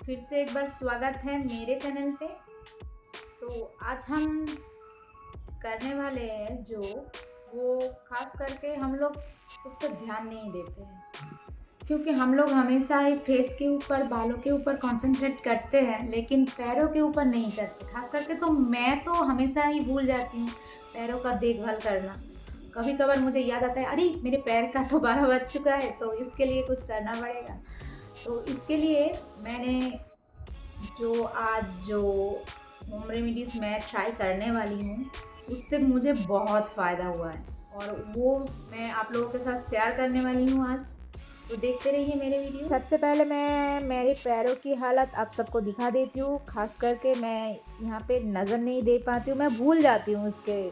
फिर से एक बार स्वागत है मेरे चैनल पे। तो आज हम करने वाले हैं जो वो खास करके हम लोग उस पर ध्यान नहीं देते हैं, क्योंकि हम लोग हमेशा ही फेस के ऊपर, बालों के ऊपर कंसंट्रेट करते हैं, लेकिन पैरों के ऊपर नहीं करते। खास करके तो मैं तो हमेशा ही भूल जाती हूँ पैरों का देखभाल करना। कभी कभार मुझे याद आता है, अरे मेरे पैर का तो 12 बज चुका है, तो इसके लिए कुछ करना पड़ेगा। तो इसके लिए मैंने जो होम रेमिडीज़ मैं ट्राई करने वाली हूँ, उससे मुझे बहुत फ़ायदा हुआ है और वो मैं आप लोगों के साथ शेयर करने वाली हूँ आज। तो देखते रहिए मेरे वीडियो। सबसे पहले मैं मेरे पैरों की हालत आप सबको दिखा देती हूँ। खास करके मैं यहाँ पे नज़र नहीं दे पाती हूँ, मैं भूल जाती हूँ उसके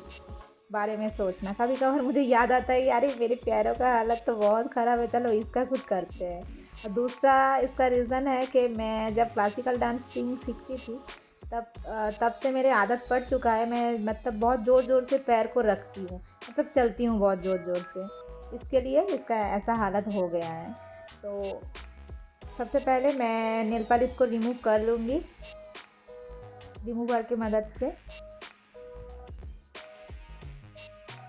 बारे में सोचना। कभी कभार मुझे याद आता है कि अरे मेरे पैरों का हालत तो बहुत ख़राब है, चलो इसका कुछ करते हैं। और दूसरा इसका रीज़न है कि मैं जब क्लासिकल डांसिंग सीखती थी तब से मेरे आदत पड़ चुका है। मैं मतलब बहुत ज़ोर ज़ोर से पैर को रखती हूँ, मतलब चलती हूँ बहुत ज़ोर ज़ोर से, इसके लिए इसका ऐसा हालत हो गया है। तो सबसे पहले मैं नेल पॉलिश को रिमूव कर लूँगी रिमूवर की मदद से।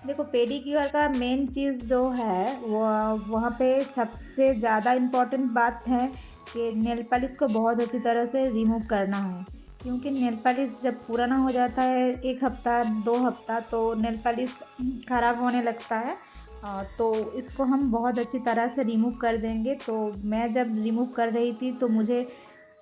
देखो, पेडिक्योर का मेन चीज़ जो है वो वहाँ पे सबसे ज़्यादा इम्पॉर्टेंट बात है कि नेल पॉलिश को बहुत अच्छी तरह से रिमूव करना है, क्योंकि नेल पॉलिश जब पुराना हो जाता है 1 हफ्ता 2 हफ्ता तो नेल पॉलिश ख़राब होने लगता है। तो इसको हम बहुत अच्छी तरह से रिमूव कर देंगे। तो मैं जब रिमूव कर रही थी तो मुझे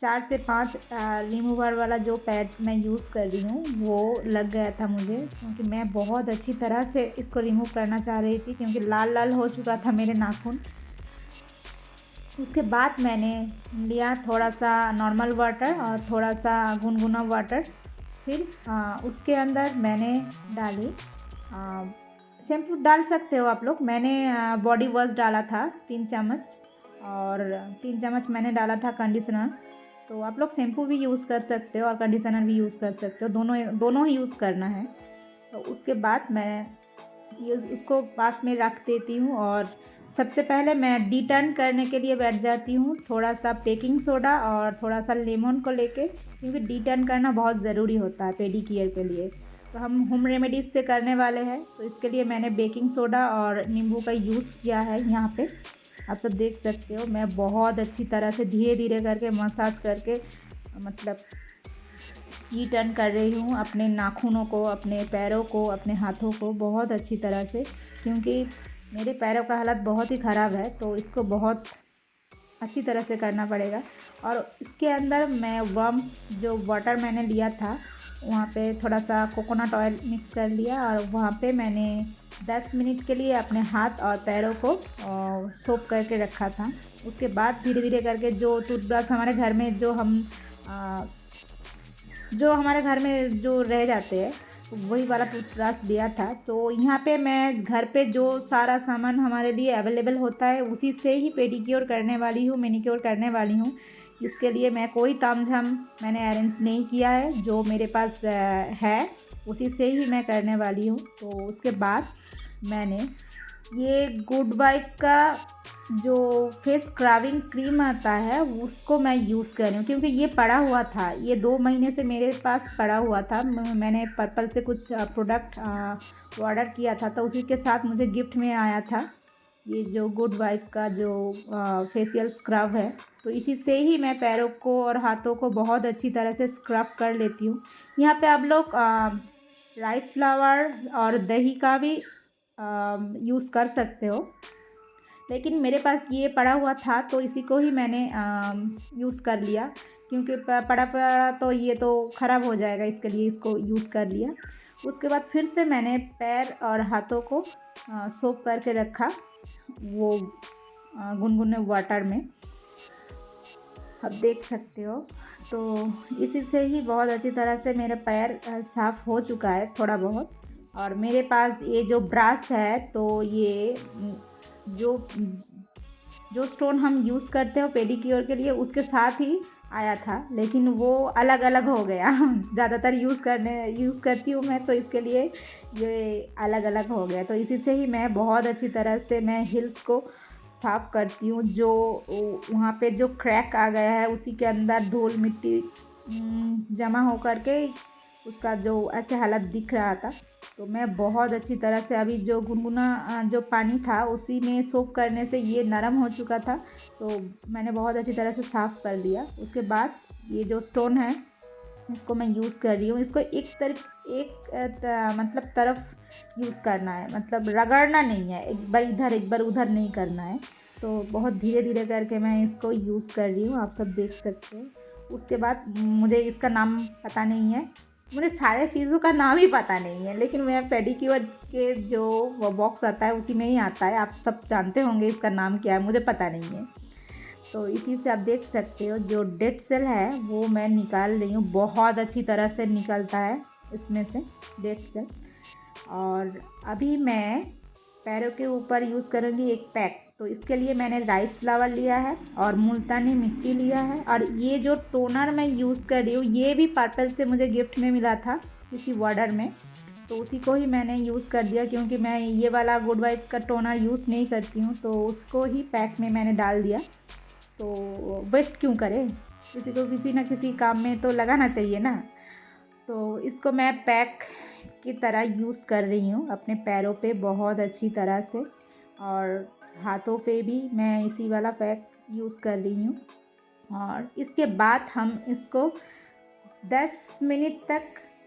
4 से 5 रिमूवर वाला जो पैड मैं यूज़ कर रही हूँ वो लग गया था मुझे, क्योंकि मैं बहुत अच्छी तरह से इसको रिमूव करना चाह रही थी, क्योंकि लाल लाल हो चुका था मेरे नाखून। उसके बाद मैंने लिया थोड़ा सा नॉर्मल वाटर और थोड़ा सा गुनगुना वाटर। फिर उसके अंदर मैंने डाली शैम्पू डाल सकते हो आप लोग। मैंने बॉडी वॉश डाला था 3 चम्मच, और 3 चम्मच मैंने डाला था कंडीशनर। तो आप लोग शैम्पू भी यूज़ कर सकते हो और कंडीशनर भी यूज़ कर सकते हो, दोनों ही यूज़ करना है। तो उसके बाद मैं ये उसको पास में रख देती हूँ और सबसे पहले मैं डिटर्न करने के लिए बैठ जाती हूँ, थोड़ा सा बेकिंग सोडा और थोड़ा सा लेमन को लेके, क्योंकि डिटर्न करना बहुत ज़रूरी होता है पेडिक्योर के लिए। तो हम होम रेमेडीज़ से करने वाले हैं, तो इसके लिए मैंने बेकिंग सोडा और नींबू का यूज़ किया है। यहाँ पे आप सब देख सकते हो, मैं बहुत अच्छी तरह से धीरे धीरे करके मसाज करके मतलब टर्न कर रही हूँ अपने नाखूनों को, अपने पैरों को, अपने हाथों को बहुत अच्छी तरह से, क्योंकि मेरे पैरों का हालत बहुत ही ख़राब है। तो इसको बहुत अच्छी तरह से करना पड़ेगा। और इसके अंदर मैं वार्म जो वाटर मैंने लिया था वहाँ पे थोड़ा सा कोकोनट ऑयल मिक्स कर लिया, और वहाँ पे मैंने 10 मिनट के लिए अपने हाथ और पैरों को सोप करके रखा था। उसके बाद धीरे धीरे करके जो टूथब्रश हमारे घर में जो रह जाते हैं वही वाला टूथब्रश लिया था। तो यहाँ पे मैं घर पे जो सारा सामान हमारे लिए अवेलेबल होता है उसी से ही पेडिक्योर करने वाली हूँ, मैनिक्योर करने वाली हूँ। इसके लिए मैं कोई तामझाम मैंने अरेंज नहीं किया है, जो मेरे पास है उसी से ही मैं करने वाली हूँ। तो उसके बाद मैंने ये गुड वाइब्स का जो फेस स्क्रबिंग क्रीम आता है उसको मैं यूज़ कर रही हूँ, क्योंकि ये पड़ा हुआ था, ये 2 महीने से मेरे पास पड़ा हुआ था। मैंने पर्पल से कुछ प्रोडक्ट ऑर्डर किया था, तो उसी के साथ मुझे गिफ्ट में आया था ये जो गुड वाइब का जो फेशियल स्क्रब है। तो इसी से ही मैं पैरों को और हाथों को बहुत अच्छी तरह से स्क्रब कर लेती हूँ। यहाँ पे आप लोग राइस फ्लावर और दही का भी यूज़ कर सकते हो, लेकिन मेरे पास ये पड़ा हुआ था तो इसी को ही मैंने यूज़ कर लिया, क्योंकि पड़ा तो ये तो ख़राब हो जाएगा, इसके लिए इसको यूज़ कर लिया। उसके बाद फिर से मैंने पैर और हाथों को सोप करके रखा वो गुनगुने वाटर में, आप देख सकते हो। तो इसी से ही बहुत अच्छी तरह से मेरा पैर साफ़ हो चुका है थोड़ा बहुत। और मेरे पास ये जो ब्रश है, तो ये जो जो स्टोन हम यूज़ करते हो पेडिक्योर के लिए उसके साथ ही आया था, लेकिन वो अलग अलग हो गया ज़्यादातर यूज़ करती हूँ मैं, तो इसके लिए ये अलग अलग हो गया। तो इसी से ही मैं बहुत अच्छी तरह से मैं हिल्स को साफ़ करती हूँ। जो वहाँ पे जो क्रैक आ गया है उसी के अंदर धूल मिट्टी जमा हो कर के उसका जो ऐसे हालत दिख रहा था, तो मैं बहुत अच्छी तरह से अभी जो गुनगुना जो पानी था उसी में सोख करने से ये नरम हो चुका था, तो मैंने बहुत अच्छी तरह से साफ़ कर लिया। उसके बाद ये जो स्टोन है इसको मैं यूज़ कर रही हूँ। इसको मतलब तरफ यूज़ करना है, मतलब रगड़ना नहीं है, एक बार इधर एक बार उधर नहीं करना है। तो बहुत धीरे धीरे करके मैं इसको यूज़ कर रही हूँ, आप सब देख सकते हैं। उसके बाद मुझे इसका नाम पता नहीं है, मुझे सारे चीज़ों का नाम ही पता नहीं है, लेकिन मैं पेडिक्योर के जो वो बॉक्स आता है उसी में ही आता है। आप सब जानते होंगे इसका नाम क्या है, मुझे पता नहीं है। तो इसी से आप देख सकते हो जो डेड सेल है वो मैं निकाल रही हूँ। बहुत अच्छी तरह से निकलता है इसमें से डेड सेल। और अभी मैं पैरों के ऊपर यूज़ करूँगी एक पैक। तो इसके लिए मैंने राइस फ्लावर लिया है और मुल्तानी मिट्टी लिया है। और ये जो टोनर मैं यूज़ कर रही हूँ ये भी पर्पल से मुझे गिफ्ट में मिला था किसी वार्डर में, तो उसी को ही मैंने यूज़ कर दिया, क्योंकि मैं ये वाला गुड वाइब्स का टोनर यूज़ नहीं करती हूँ, तो उसको ही पैक में मैंने डाल दिया। तो वेस्ट क्यों करें, किसी को किसी ना किसी काम में तो लगाना चाहिए ना। तो इसको मैं पैक की तरह यूज़ कर रही हूँ अपने पैरों पे बहुत अच्छी तरह से, और हाथों पे भी मैं इसी वाला पैक यूज़ कर रही हूँ। और इसके बाद हम इसको 10 मिनट तक,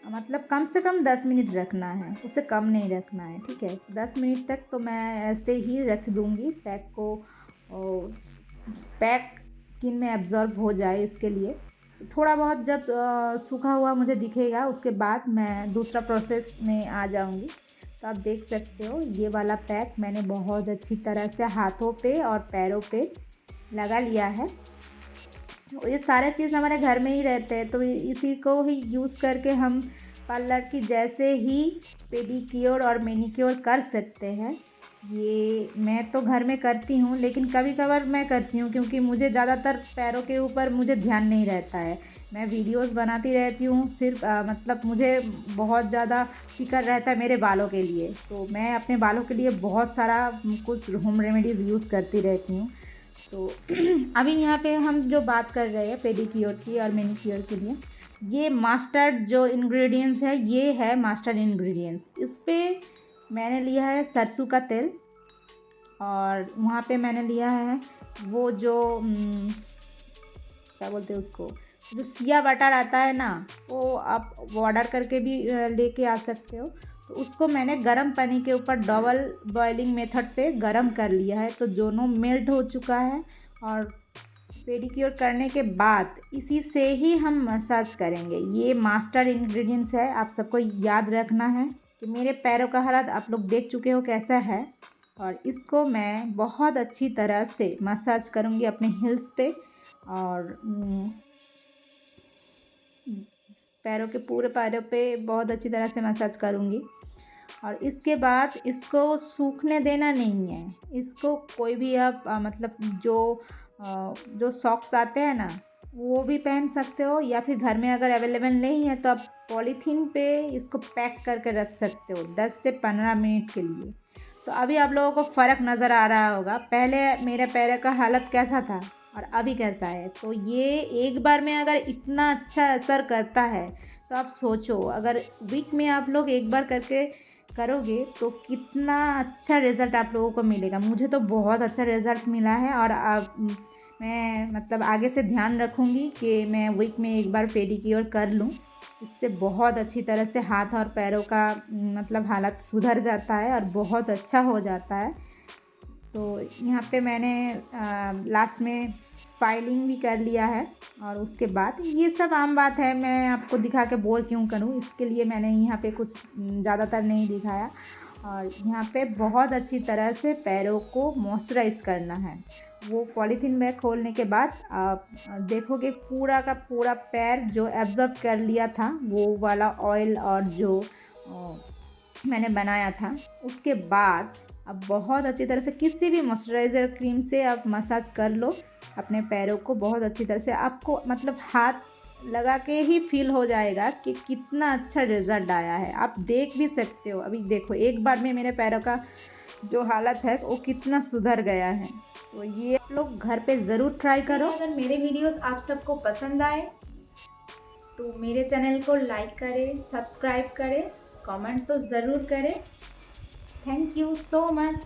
मतलब कम से कम 10 मिनट रखना है, उससे कम नहीं रखना है, ठीक है। 10 मिनट तक तो मैं ऐसे ही रख दूँगी पैक को, और पैक स्किन में एब्जॉर्ब हो जाए इसके लिए। थोड़ा बहुत जब सूखा हुआ मुझे दिखेगा उसके बाद मैं दूसरा प्रोसेस में आ जाऊंगी। तो आप देख सकते हो ये वाला पैक मैंने बहुत अच्छी तरह से हाथों पे और पैरों पे लगा लिया है। तो ये सारे चीज़ हमारे घर में ही रहते हैं, तो इसी को ही यूज़ करके हम पार्लर की जैसे ही पेडिक्योर और मैनिक्योर कर सकते हैं। ये मैं तो घर में करती हूँ, लेकिन कभी कभार मैं करती हूँ क्योंकि मुझे ज़्यादातर पैरों के ऊपर मुझे ध्यान नहीं रहता है। मैं वीडियोस बनाती रहती हूँ सिर्फ मतलब मुझे बहुत ज़्यादा फ़िक्र रहता है मेरे बालों के लिए, तो मैं अपने बालों के लिए बहुत सारा कुछ होम रेमेडीज़ यूज़ करती रहती हूँ। तो अभी यहाँ पे हम जो बात कर रहे हैं पेडिक्योर की और मैनिक्योर के लिए, ये मास्टर जो इंग्रेडिएंट्स है ये है मास्टर इंग्रेडिएंट्स। इस पर मैंने लिया है सरसों का तेल, और वहाँ पे मैंने लिया है वो जो क्या बोलते हैं उसको, जो सिया बटर आता है ना, वो आप ऑर्डर करके भी लेके आ सकते हो। तो उसको मैंने गर्म पानी के ऊपर डबल बॉइलिंग मेथड पे गरम कर लिया है, तो दोनों मेल्ट हो चुका है। और पेडिक्योर करने के बाद इसी से ही हम मसाज करेंगे। ये मास्टर इंग्रेडिएंट्स है, आप सबको याद रखना है कि मेरे पैरों का हालत आप लोग देख चुके हो कैसा है। और इसको मैं बहुत अच्छी तरह से मसाज करूँगी अपने हिल्स पे, और पैरों के पूरे पैरों पे बहुत अच्छी तरह से मसाज करूँगी। और इसके बाद इसको सूखने देना नहीं है, इसको कोई भी आप मतलब जो सॉक्स आते हैं ना वो भी पहन सकते हो, या फिर घर में अगर अवेलेबल नहीं है तो आप पॉलीथीन पे इसको पैक करके रख सकते हो 10 से 15 मिनट के लिए। तो अभी आप लोगों को फ़र्क नज़र आ रहा होगा, पहले मेरे पैर का हालत कैसा था और अभी कैसा है। तो ये एक बार में अगर इतना अच्छा असर करता है तो आप सोचो, अगर वीक में आप लोग एक बार करके करोगे तो कितना अच्छा रिज़ल्ट आप लोगों को मिलेगा। मुझे तो बहुत अच्छा रिज़ल्ट मिला है, और मैं मतलब आगे से ध्यान रखूँगी कि मैं वीक में एक बार पेडिक्योर कर लूँ। इससे बहुत अच्छी तरह से हाथ और पैरों का मतलब हालत सुधर जाता है और बहुत अच्छा हो जाता है। तो यहाँ पे मैंने लास्ट में फाइलिंग भी कर लिया है, और उसके बाद ये सब आम बात है, मैं आपको दिखा के बोर क्यों करूँ, इसके लिए मैंने यहाँ पे कुछ ज़्यादातर नहीं दिखाया। और यहाँ पे बहुत अच्छी तरह से पैरों को मॉइस्चराइज़ करना है। वो पॉलीथीन बैग खोलने के बाद आप देखोगे पूरा का पूरा पैर जो एब्जॉर्ब कर लिया था वो वाला ऑयल और जो मैंने बनाया था। उसके बाद अब बहुत अच्छी तरह से किसी भी मॉइस्चराइज़र क्रीम से आप मसाज कर लो अपने पैरों को बहुत अच्छी तरह से। आपको मतलब हाथ लगा के ही फील हो जाएगा कि कितना अच्छा रिज़ल्ट आया है। आप देख भी सकते हो, अभी देखो एक बार में मेरे पैरों का जो हालत है वो कितना सुधर गया है। तो ये आप लोग घर पे ज़रूर ट्राई करो। अगर मेरे वीडियोस आप सबको पसंद आए तो मेरे चैनल को लाइक करें, सब्सक्राइब करें, कमेंट तो ज़रूर करें। Thank you so much.